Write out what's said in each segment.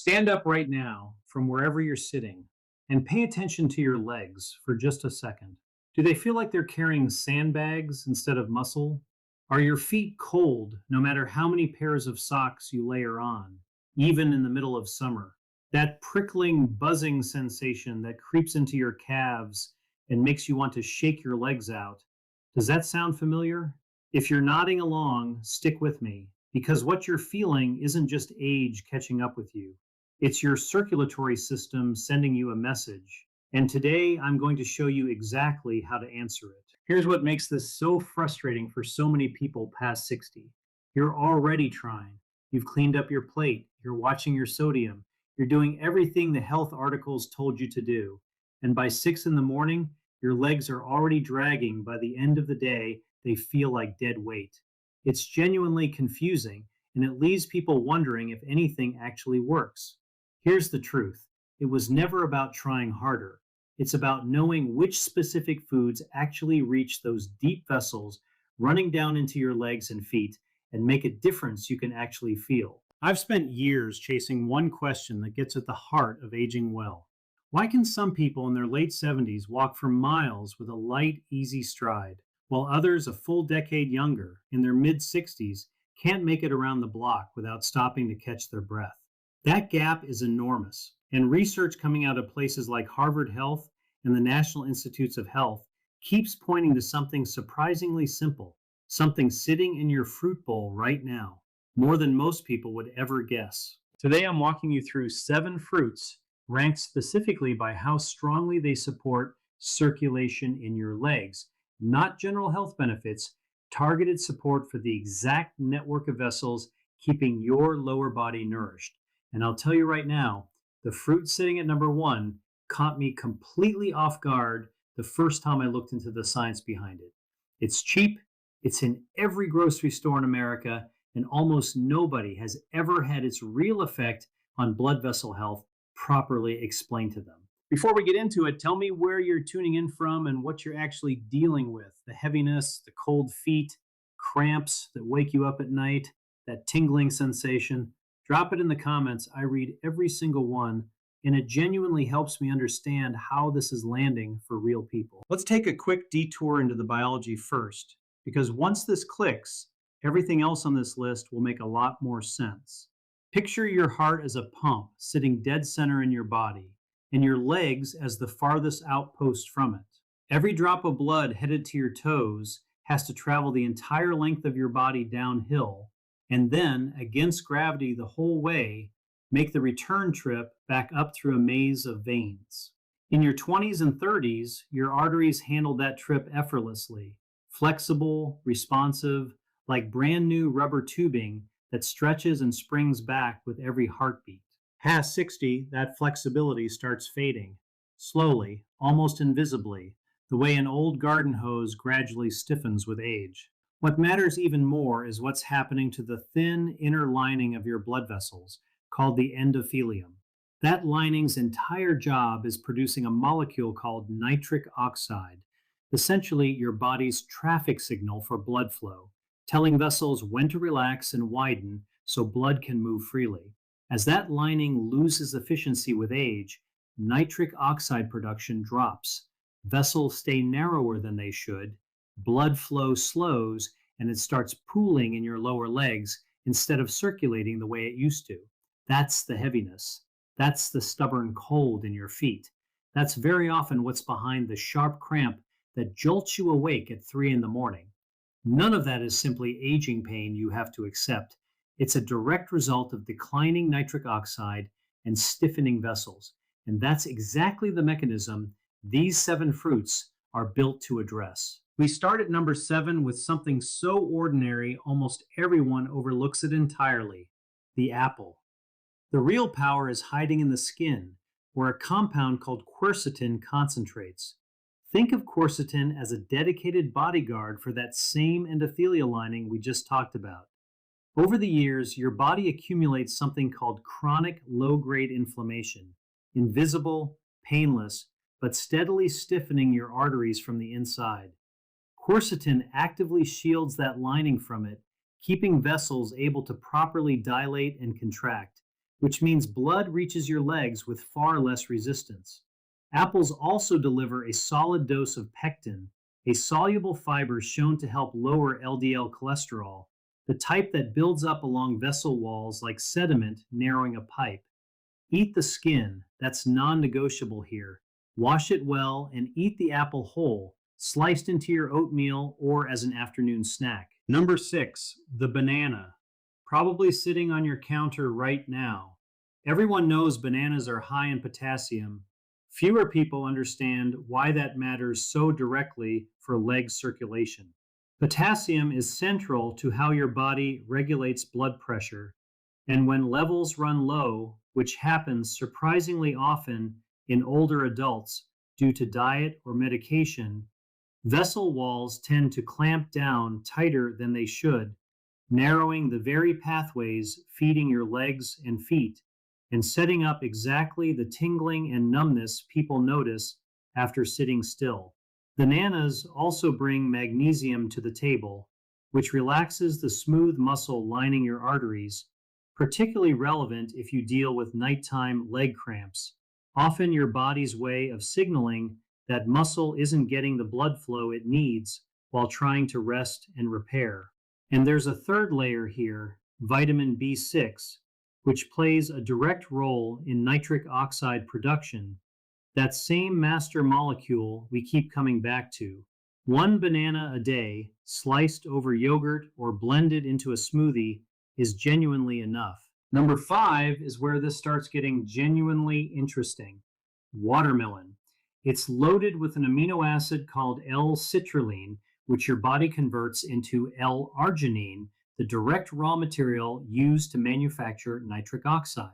Stand up right now from wherever you're sitting and pay attention to your legs for just a second. Do they feel like they're carrying sandbags instead of muscle? Are your feet cold no matter how many pairs of socks you layer on, even in the middle of summer? That prickling, buzzing sensation that creeps into your calves and makes you want to shake your legs out. Does that sound familiar? If you're nodding along, stick with me, because what you're feeling isn't just age catching up with you. It's your circulatory system sending you a message. And today I'm going to show you exactly how to answer it. Here's what makes this so frustrating for so many people past 60. You're already trying. You've cleaned up your plate. You're watching your sodium. You're doing everything the health articles told you to do. And by 6 in the morning, your legs are already dragging. By the end of the day, they feel like dead weight. It's genuinely confusing, and it leaves people wondering if anything actually works. Here's the truth. It was never about trying harder. It's about knowing which specific foods actually reach those deep vessels running down into your legs and feet and make a difference you can actually feel. I've spent years chasing one question that gets at the heart of aging well. Why can some people in their late 70s walk for miles with a light, easy stride, while others a full decade younger, in their mid-60s, can't make it around the block without stopping to catch their breath? That gap is enormous, and research coming out of places like Harvard Health and the National Institutes of Health keeps pointing to something surprisingly simple, something sitting in your fruit bowl right now, more than most people would ever guess. Today I'm walking you through 7 fruits ranked specifically by how strongly they support circulation in your legs, not general health benefits, targeted support for the exact network of vessels keeping your lower body nourished. And I'll tell you right now, the fruit sitting at number 1 caught me completely off guard the first time I looked into the science behind it. It's cheap, it's in every grocery store in America, and almost nobody has ever had its real effect on blood vessel health properly explained to them. Before we get into it, tell me where you're tuning in from and what you're actually dealing with. The heaviness, the cold feet, cramps that wake you up at night, that tingling sensation. Drop it in the comments. I read every single one, and it genuinely helps me understand how this is landing for real people. Let's take a quick detour into the biology first, because once this clicks, everything else on this list will make a lot more sense. Picture your heart as a pump sitting dead center in your body, and your legs as the farthest outpost from it. Every drop of blood headed to your toes has to travel the entire length of your body downhill, and then, against gravity the whole way, make the return trip back up through a maze of veins. In your 20s and 30s, your arteries handle that trip effortlessly, flexible, responsive, like brand new rubber tubing that stretches and springs back with every heartbeat. Past 60, that flexibility starts fading, slowly, almost invisibly, the way an old garden hose gradually stiffens with age. What matters even more is what's happening to the thin inner lining of your blood vessels, called the endothelium. That lining's entire job is producing a molecule called nitric oxide, essentially your body's traffic signal for blood flow, telling vessels when to relax and widen so blood can move freely. As that lining loses efficiency with age, nitric oxide production drops. Vessels stay narrower than they should, blood flow slows, and it starts pooling in your lower legs instead of circulating the way it used to. That's the heaviness. That's the stubborn cold in your feet. That's very often what's behind the sharp cramp that jolts you awake at 3 in the morning. None of that is simply aging pain you have to accept. It's a direct result of declining nitric oxide and stiffening vessels. And that's exactly the mechanism these 7 fruits are built to address. We start at number 7 with something so ordinary almost everyone overlooks it entirely: the apple. The real power is hiding in the skin, where a compound called quercetin concentrates. Think of quercetin as a dedicated bodyguard for that same endothelial lining we just talked about. Over the years, your body accumulates something called chronic low-grade inflammation, invisible, painless, but steadily stiffening your arteries from the inside. Quercetin actively shields that lining from it, keeping vessels able to properly dilate and contract, which means blood reaches your legs with far less resistance. Apples also deliver a solid dose of pectin, a soluble fiber shown to help lower LDL cholesterol, the type that builds up along vessel walls like sediment narrowing a pipe. Eat the skin, that's non negotiable here. Wash it well and eat the apple whole, sliced into your oatmeal or as an afternoon snack. Number 6, the banana. Probably sitting on your counter right now. Everyone knows bananas are high in potassium. Fewer people understand why that matters so directly for leg circulation. Potassium is central to how your body regulates blood pressure, and when levels run low, which happens surprisingly often in older adults due to diet or medication, vessel walls tend to clamp down tighter than they should, narrowing the very pathways feeding your legs and feet, and setting up exactly the tingling and numbness people notice after sitting still. Bananas also bring magnesium to the table, which relaxes the smooth muscle lining your arteries, particularly relevant if you deal with nighttime leg cramps, often your body's way of signaling that muscle isn't getting the blood flow it needs while trying to rest and repair. And there's a third layer here, vitamin B6, which plays a direct role in nitric oxide production, that same master molecule we keep coming back to. One banana a day, sliced over yogurt or blended into a smoothie, is genuinely enough. Number 5 is where this starts getting genuinely interesting. Watermelon. It's loaded with an amino acid called L-citrulline, which your body converts into L-arginine, the direct raw material used to manufacture nitric oxide.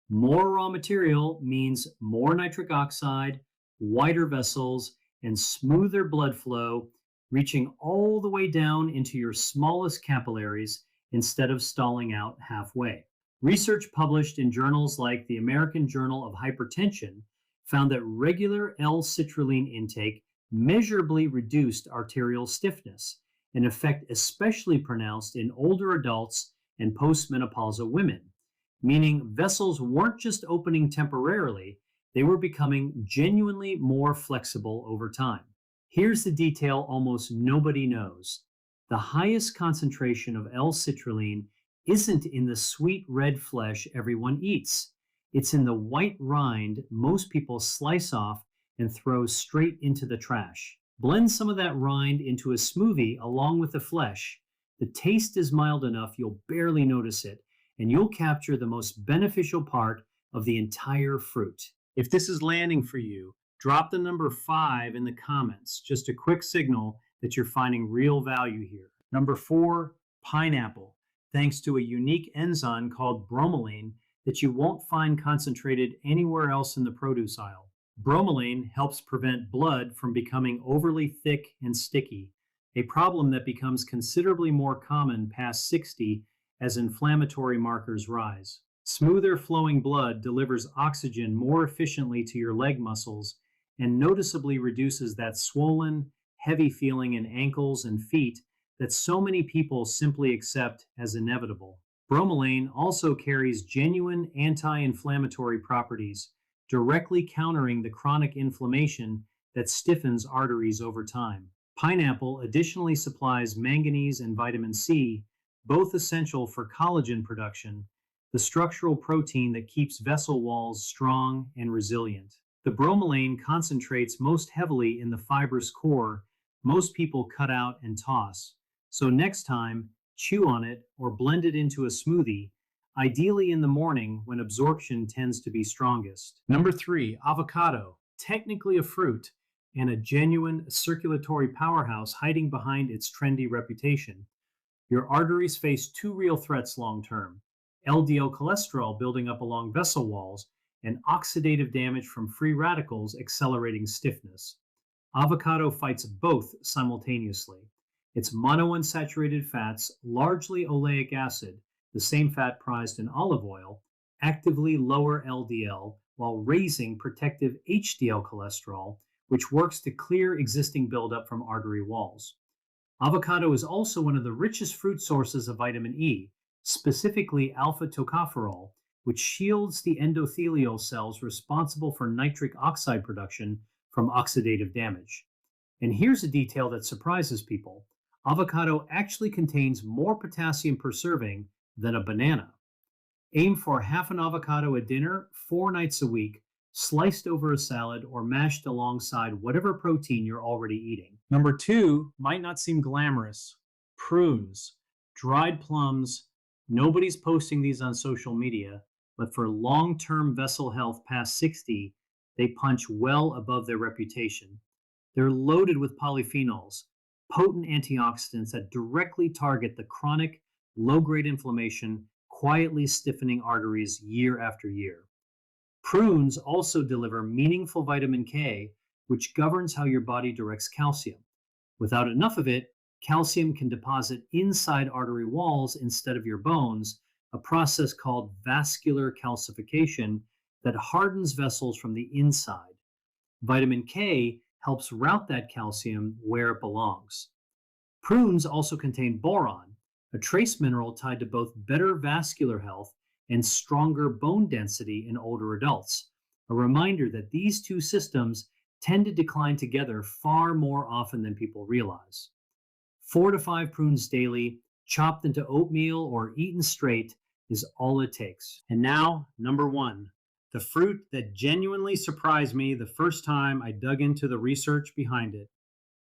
More raw material means more nitric oxide, wider vessels, and smoother blood flow, reaching all the way down into your smallest capillaries instead of stalling out halfway. Research published in journals like the American Journal of Hypertension found that regular L-citrulline intake measurably reduced arterial stiffness, an effect especially pronounced in older adults and postmenopausal women, meaning vessels weren't just opening temporarily, they were becoming genuinely more flexible over time. Here's the detail almost nobody knows. The highest concentration of L-citrulline isn't in the sweet red flesh everyone eats. It's in the white rind most people slice off and throw straight into the trash. Blend some of that rind into a smoothie along with the flesh. The taste is mild enough you'll barely notice it, and you'll capture the most beneficial part of the entire fruit. If this is landing for you, drop the number 5 in the comments, just a quick signal that you're finding real value here. Number 4, pineapple, thanks to a unique enzyme called bromelain that you won't find concentrated anywhere else in the produce aisle. Bromelain helps prevent blood from becoming overly thick and sticky, a problem that becomes considerably more common past 60 as inflammatory markers rise. Smoother flowing blood delivers oxygen more efficiently to your leg muscles and noticeably reduces that swollen, heavy feeling in ankles and feet that so many people simply accept as inevitable. Bromelain also carries genuine anti-inflammatory properties, directly countering the chronic inflammation that stiffens arteries over time. Pineapple additionally supplies manganese and vitamin C, both essential for collagen production, the structural protein that keeps vessel walls strong and resilient. The bromelain concentrates most heavily in the fibrous core most people cut out and toss. So next time, chew on it or blend it into a smoothie, ideally in the morning when absorption tends to be strongest. Number 3, avocado, technically a fruit and a genuine circulatory powerhouse hiding behind its trendy reputation. Your arteries face 2 real threats long term: LDL cholesterol building up along vessel walls and oxidative damage from free radicals accelerating stiffness. Avocado fights both simultaneously. Its monounsaturated fats, largely oleic acid, the same fat prized in olive oil, actively lower LDL while raising protective HDL cholesterol, which works to clear existing buildup from artery walls. Avocado is also one of the richest fruit sources of vitamin E, specifically alpha tocopherol, which shields the endothelial cells responsible for nitric oxide production from oxidative damage. And here's a detail that surprises people. Avocado actually contains more potassium per serving than a banana. Aim for half an avocado at dinner 4 nights a week, sliced over a salad or mashed alongside whatever protein you're already eating. Number 2 might not seem glamorous. Prunes, dried plums. Nobody's posting these on social media, but for long-term vessel health past 60, they punch well above their reputation. They're loaded with polyphenols, potent antioxidants that directly target the chronic, low-grade inflammation quietly stiffening arteries year after year. Prunes also deliver meaningful vitamin K, which governs how your body directs calcium. Without enough of it, calcium can deposit inside artery walls instead of your bones, a process called vascular calcification that hardens vessels from the inside. Vitamin K helps route that calcium where it belongs. Prunes also contain boron, a trace mineral tied to both better vascular health and stronger bone density in older adults, a reminder that these two systems tend to decline together far more often than people realize. 4 to 5 prunes daily, chopped into oatmeal or eaten straight, is all it takes. And now, number 1, the fruit that genuinely surprised me the first time I dug into the research behind it: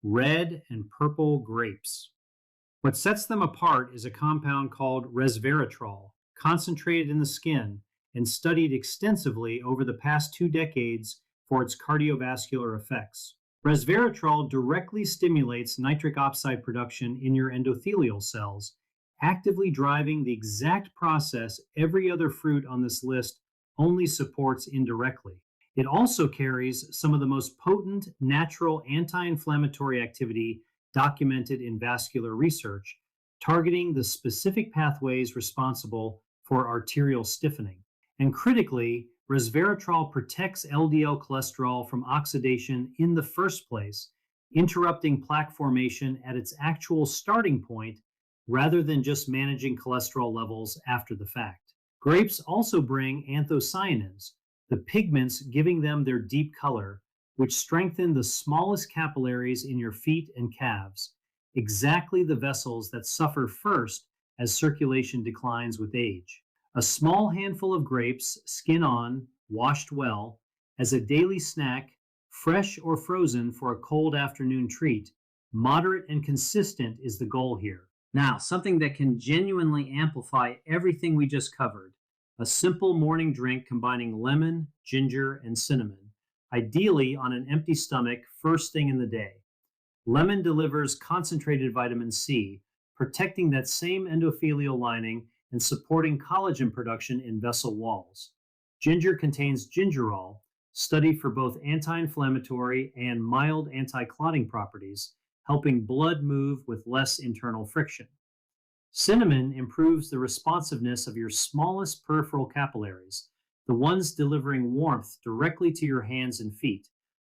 red and purple grapes. What sets them apart is a compound called resveratrol, concentrated in the skin and studied extensively over the past 2 decades for its cardiovascular effects. Resveratrol directly stimulates nitric oxide production in your endothelial cells, actively driving the exact process every other fruit on this list only supports indirectly. It also carries some of the most potent natural anti-inflammatory activity documented in vascular research, targeting the specific pathways responsible for arterial stiffening. And critically, resveratrol protects LDL cholesterol from oxidation in the first place, interrupting plaque formation at its actual starting point rather than just managing cholesterol levels after the fact. Grapes also bring anthocyanins, the pigments giving them their deep color, which strengthen the smallest capillaries in your feet and calves, exactly the vessels that suffer first as circulation declines with age. A small handful of grapes, skin on, washed well, as a daily snack, fresh or frozen for a cold afternoon treat, moderate and consistent is the goal here. Now, something that can genuinely amplify everything we just covered: a simple morning drink combining lemon, ginger, and cinnamon, ideally on an empty stomach first thing in the day. Lemon delivers concentrated vitamin C, protecting that same endothelial lining and supporting collagen production in vessel walls. Ginger contains gingerol, studied for both anti-inflammatory and mild anti-clotting properties, helping blood move with less internal friction. Cinnamon improves the responsiveness of your smallest peripheral capillaries, the ones delivering warmth directly to your hands and feet,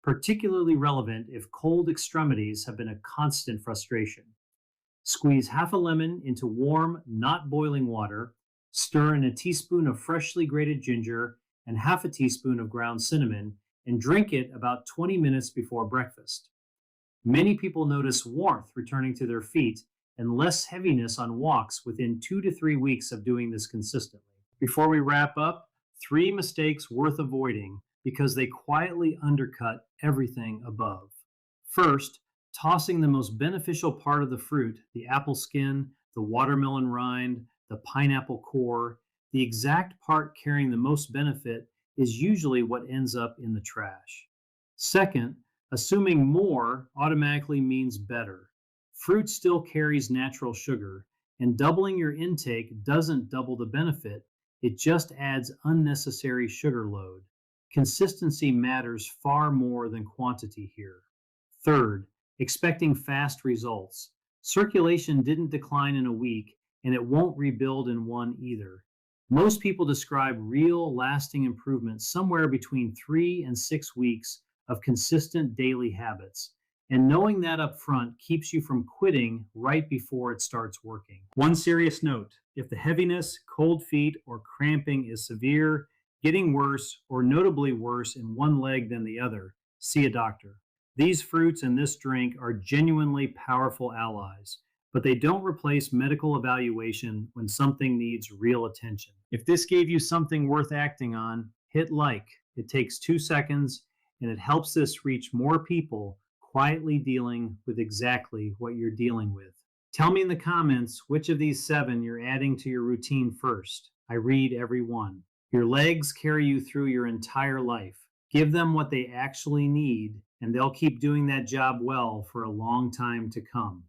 particularly relevant if cold extremities have been a constant frustration. Squeeze half a lemon into warm, not boiling water, stir in a teaspoon of freshly grated ginger and half a teaspoon of ground cinnamon, and drink it about 20 minutes before breakfast. Many people notice warmth returning to their feet and less heaviness on walks within 2 to 3 weeks of doing this consistently. Before we wrap up, 3 mistakes worth avoiding because they quietly undercut everything above. First, tossing the most beneficial part of the fruit, the apple skin, the watermelon rind, the pineapple core, the exact part carrying the most benefit is usually what ends up in the trash. Second, assuming more automatically means better. Fruit still carries natural sugar, and doubling your intake doesn't double the benefit, it just adds unnecessary sugar load. Consistency matters far more than quantity here. Third, expecting fast results. Circulation didn't decline in a week, and it won't rebuild in one either. Most people describe real, lasting improvement somewhere between 3 and 6 weeks of consistent daily habits, And knowing that up front keeps you from quitting right before it starts working. One serious note: if the heaviness, cold feet, or cramping is severe, getting worse, or notably worse in one leg than the other, see a doctor. These fruits and this drink are genuinely powerful allies, but they don't replace medical evaluation when something needs real attention. If this gave you something worth acting on, hit like. It takes 2 seconds and it helps this reach more people quietly dealing with exactly what you're dealing with. Tell me in the comments which of these 7 you're adding to your routine first. I read every one. Your legs carry you through your entire life. Give them what they actually need, and they'll keep doing that job well for a long time to come.